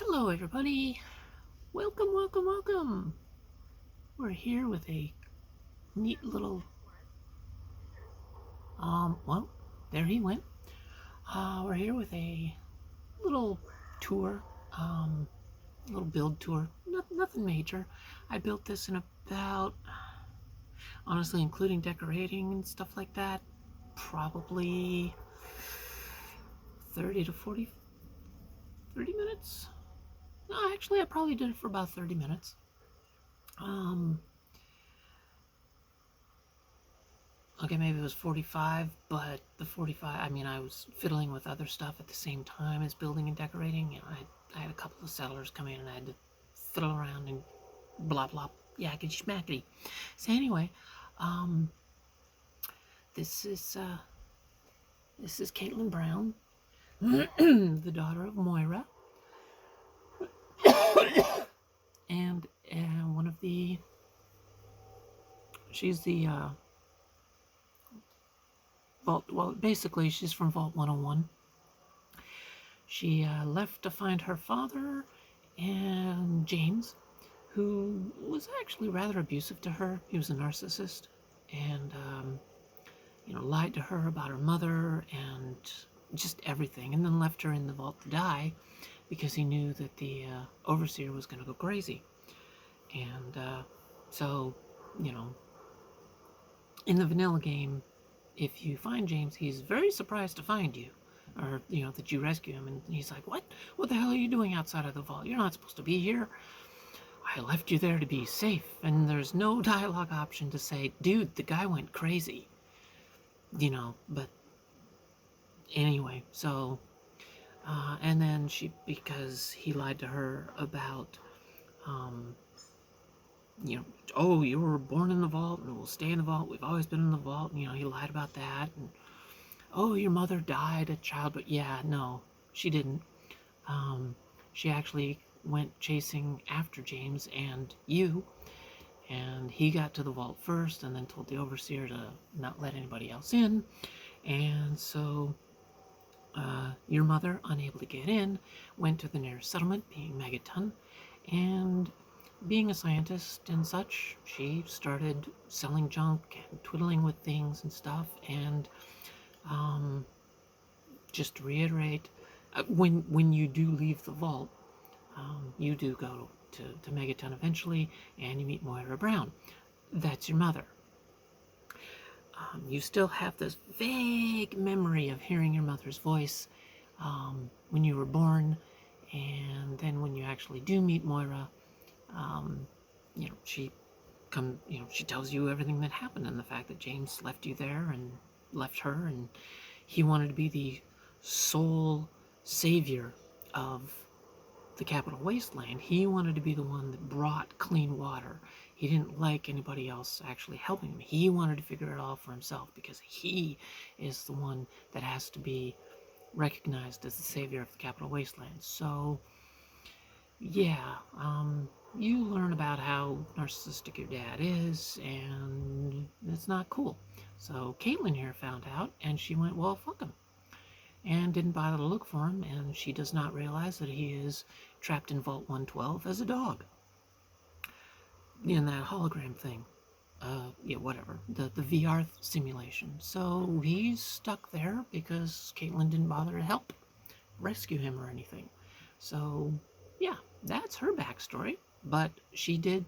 Hello everybody, welcome. We're here with a neat little, well, there he went. We're here with a little tour, little build tour, nothing major. I built this in about, honestly, including decorating and stuff like that, probably 30 to 30 minutes. No, actually, I probably did it for about 30 minutes. Okay, maybe it was 45, but the 45, I mean, I was fiddling with other stuff at the same time as building and decorating. I had a couple of settlers come in and I had to fiddle around and blah, blah, yakety schmackety. So anyway, this is Kaitlyn Brown, the daughter of Moira, and one of the, she's the, Vault, well, basically, she's from Vault 101. She left to find her father and James, who was actually rather abusive to her. He was a narcissist and, lied to her about her mother and just everything, and then left her in the vault to die because he knew that the overseer was going to go crazy. And so, in the vanilla game, if you find James, he's very surprised to find you, or that you rescue him, and he's like, what the hell are you doing outside of the vault? You're not supposed to be here. I left you there to be safe. And there's no dialogue option to say, dude, the guy went crazy, but anyway. So and then because he lied to her about oh, you were born in the vault and will stay in the vault. We've always been in the vault. And, he lied about that. And, oh, your mother died at childbirth. Yeah, no, she didn't. She actually went chasing after James and you. And he got to the vault first and then told the overseer to not let anybody else in. And so your mother, unable to get in, went to the nearest settlement, being Megaton. And being a scientist and such, she started selling junk and twiddling with things and stuff. And just to reiterate, when you do leave the vault, you do go to Megaton eventually, and you meet Moira Brown. That's your mother. You still have this vague memory of hearing your mother's voice when you were born, and then when you actually do meet Moira, she tells you everything that happened and the fact that James left you there and left her, and he wanted to be the sole savior of the Capital Wasteland. He wanted to be the one that brought clean water. He didn't like anybody else actually helping him. He wanted to figure it all for himself because he is the one that has to be recognized as the savior of the Capital Wasteland. So, yeah, you learn about how narcissistic your dad is, and it's not cool. So Kaitlyn here found out, and she went, well, fuck him, and didn't bother to look for him, and she does not realize that he is trapped in Vault 112 as a dog. In that hologram thing. Yeah, whatever. The VR simulation. So he's stuck there because Kaitlyn didn't bother to help rescue him or anything. So, yeah, that's her backstory. But she did,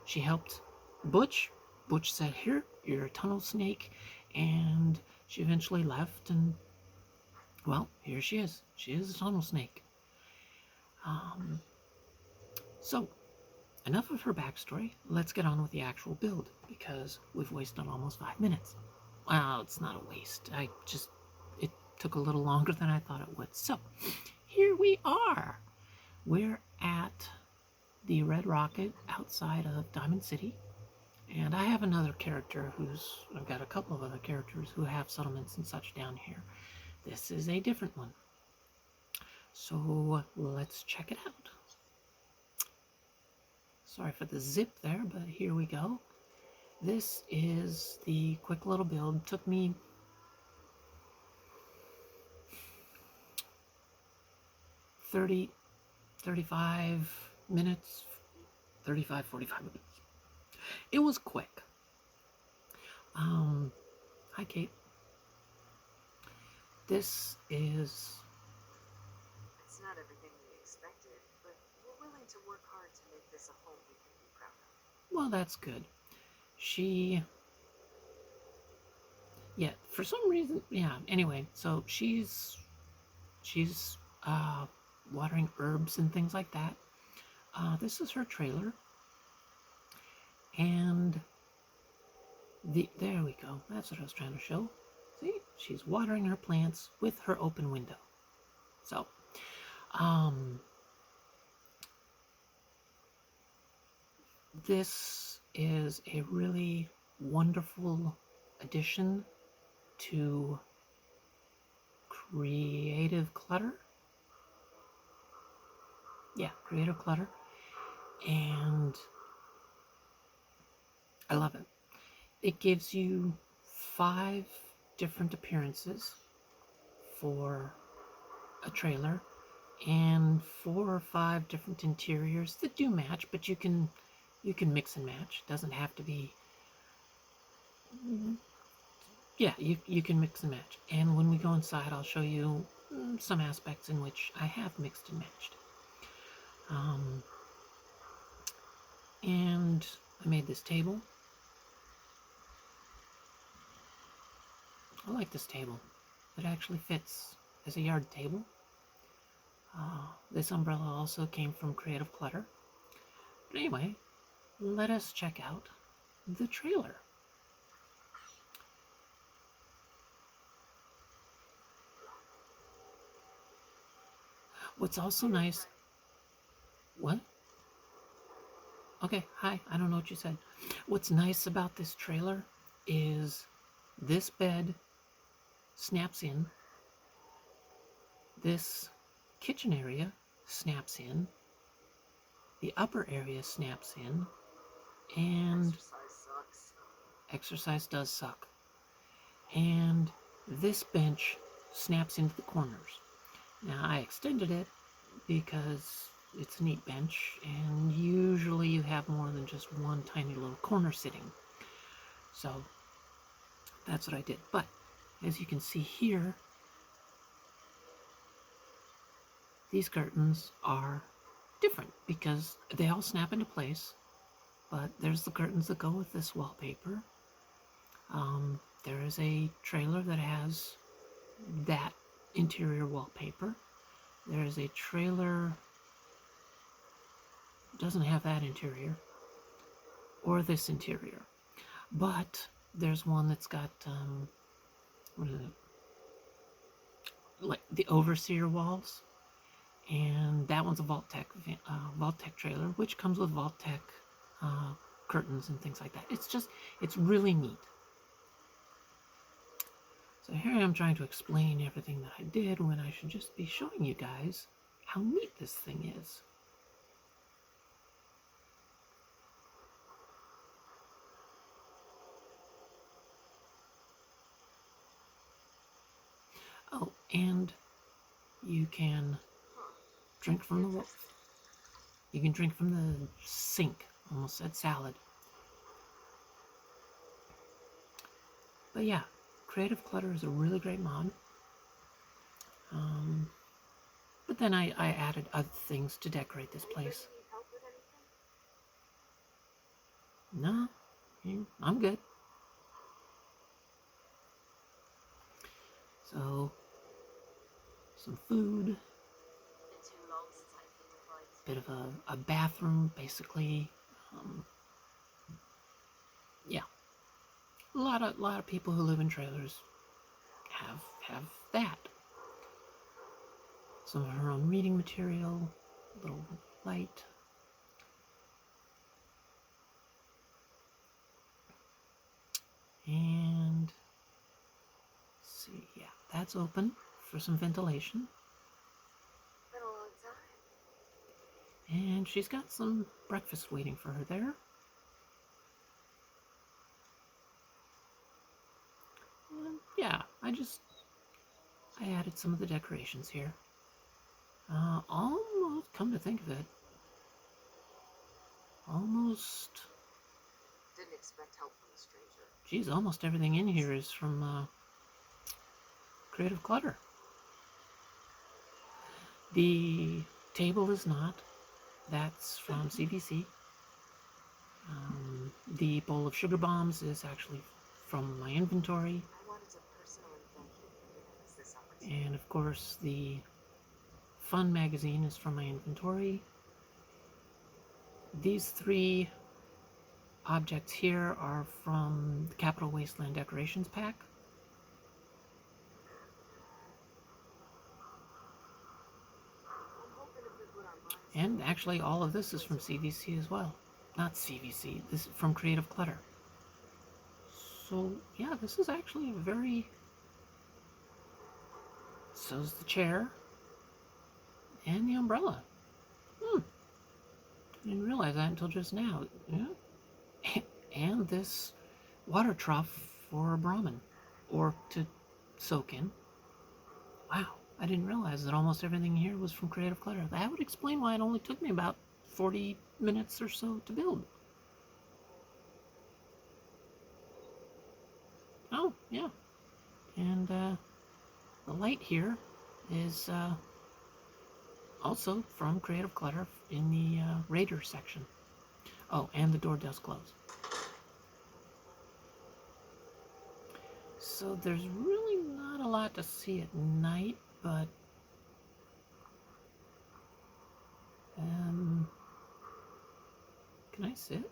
she helped Butch. Butch said, here, you're a tunnel snake. And she eventually left, and, well, here she is. She is a tunnel snake. So, enough of her backstory. Let's get on with the actual build, because we've wasted almost 5 minutes. Well, it's not a waste. It took a little longer than I thought it would. So, here we are. We're at the Red Rocket outside of Diamond City. And I have another character I've got a couple of other characters who have settlements and such down here. This is a different one. So, let's check it out. Sorry for the zip there, but here we go. This is the quick little build. Took me 30 35 minutes, 35, 45 minutes. It was quick. Hi, Kate. This is... It's not everything we expected, but we're willing to work hard to make this a home we can be proud of. Well, that's good. Yeah, for some reason, yeah, anyway, so she's watering herbs and things like that. This is her trailer. And there we go. That's what I was trying to show. See, she's watering her plants with her open window. So, this is a really wonderful addition to Creative Clutter. Yeah, Creative Clutter. And I love it. It gives you 5 different appearances for a trailer and 4 or 5 different interiors that do match, but you can mix and match. It doesn't have to be... Yeah, you can mix and match. And when we go inside, I'll show you some aspects in which I have mixed and matched. And I made this table. I like this table. It actually fits as a yard table. This umbrella also came from Creative Clutter. But anyway, let us check out the trailer. What's also nice... What? Okay, hi, I don't know what you said. What's nice about this trailer is this bed snaps in. This kitchen area snaps in. The upper area snaps in. And Exercise sucks. Exercise does suck. And this bench snaps into the corners. Now, I extended it because it's a neat bench, and usually you have more than just one tiny little corner sitting. So, that's what I did. But, as you can see here, these curtains are different because they all snap into place. But there's the curtains that go with this wallpaper. There is a trailer that has that interior wallpaper. There is a trailer that doesn't have that interior or this interior. But there's one that's got what is it? Like the overseer walls, and that one's a Vault-Tec trailer, which comes with Vault-Tec curtains and things like that. It's really neat. So here I am trying to explain everything that I did when I should just be showing you guys how neat this thing is. Oh, and you can drink from the wall. You can drink from the sink. Almost said salad. But yeah, Creative Clutter is a really great mod. But then I added other things to decorate this place. Need help with anything? No, I'm good. So, some food. Been too long since I've been to Florence. Bit of a bathroom, basically. Yeah, a lot of people who live in trailers have that. Some of her own reading material, a little light. And let's see, yeah, that's open for some ventilation. Been a long time. And she's got some breakfast waiting for her there. And yeah, I added some of the decorations here. Almost come to think of it, almost... Didn't expect help from a stranger. Geez, almost everything in here is from Creative Clutter. The table is not. That's from CVC. The bowl of sugar bombs is actually from my inventory. I wanted to personally thank you for giving us this opportunity. And of course, the Fun magazine is from my inventory. These 3 objects here are from the Capital Wasteland decorations pack. And actually, all of this is from CVC as well. Not CVC, this is from Creative Clutter. So, yeah, this is actually a very... So's the chair. And the umbrella. I didn't realize that until just now. Yeah. And this water trough for a Brahmin. Or to soak in. Wow. I didn't realize that almost everything here was from Creative Clutter. That would explain why it only took me about 40 minutes or so to build. Oh, yeah. And the light here is also from Creative Clutter in the Raider section. Oh, and the door does close. So there's really not a lot to see at night, but can I sit?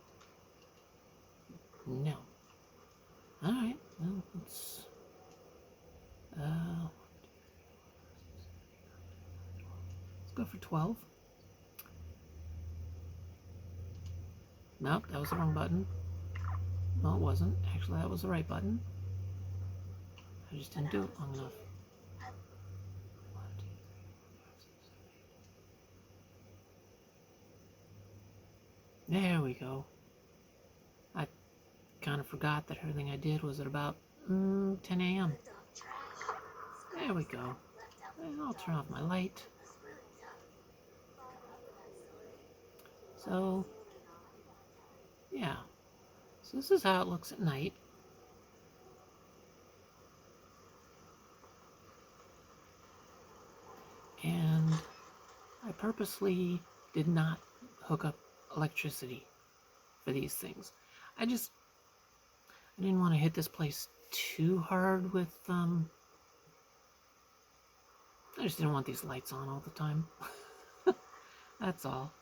No. Alright, well, let's go for 12. Nope, that was the wrong button. No, it wasn't. Actually, that was the right button. I just didn't do it long enough. There we go. I kind of forgot that everything I did was at about 10 a.m. There we go. And I'll turn off my light. So, yeah. So this is how it looks at night. And I purposely did not hook up electricity for these things. I didn't want to hit this place too hard with I just didn't want these lights on all the time. That's all.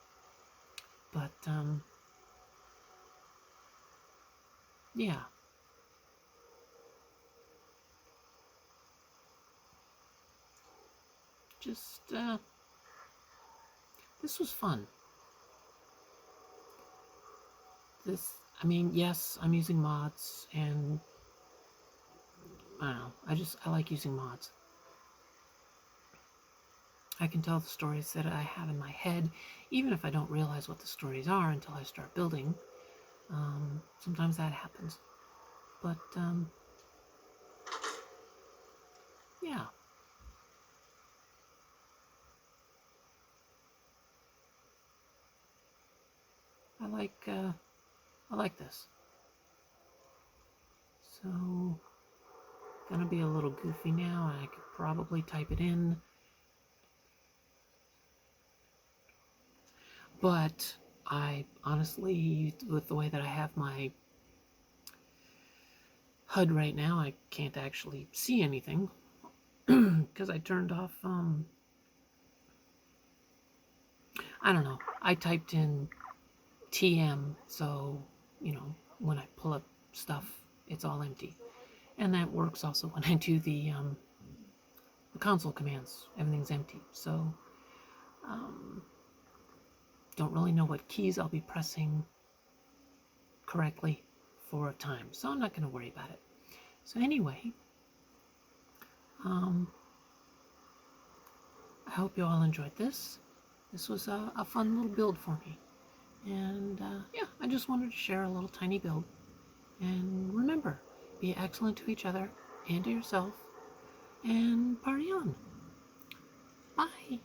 But yeah. Just this was fun. I mean, yes, I'm using mods, and I don't know, I like using mods. I can tell the stories that I have in my head, even if I don't realize what the stories are until I start building. Sometimes that happens. But, yeah. I like this. So, gonna be a little goofy now, and I could probably type it in. But I honestly, with the way that I have my HUD right now, I can't actually see anything because I turned off, I don't know, I typed in TM, so, you know, when I pull up stuff, it's all empty. And that works also when I do the console commands, everything's empty. So, don't really know what keys I'll be pressing correctly for a time, so I'm not going to worry about it. So anyway, I hope you all enjoyed this. This was a fun little build for me. And yeah, I just wanted to share a little tiny build. And remember, be excellent to each other and to yourself, and party on. Bye.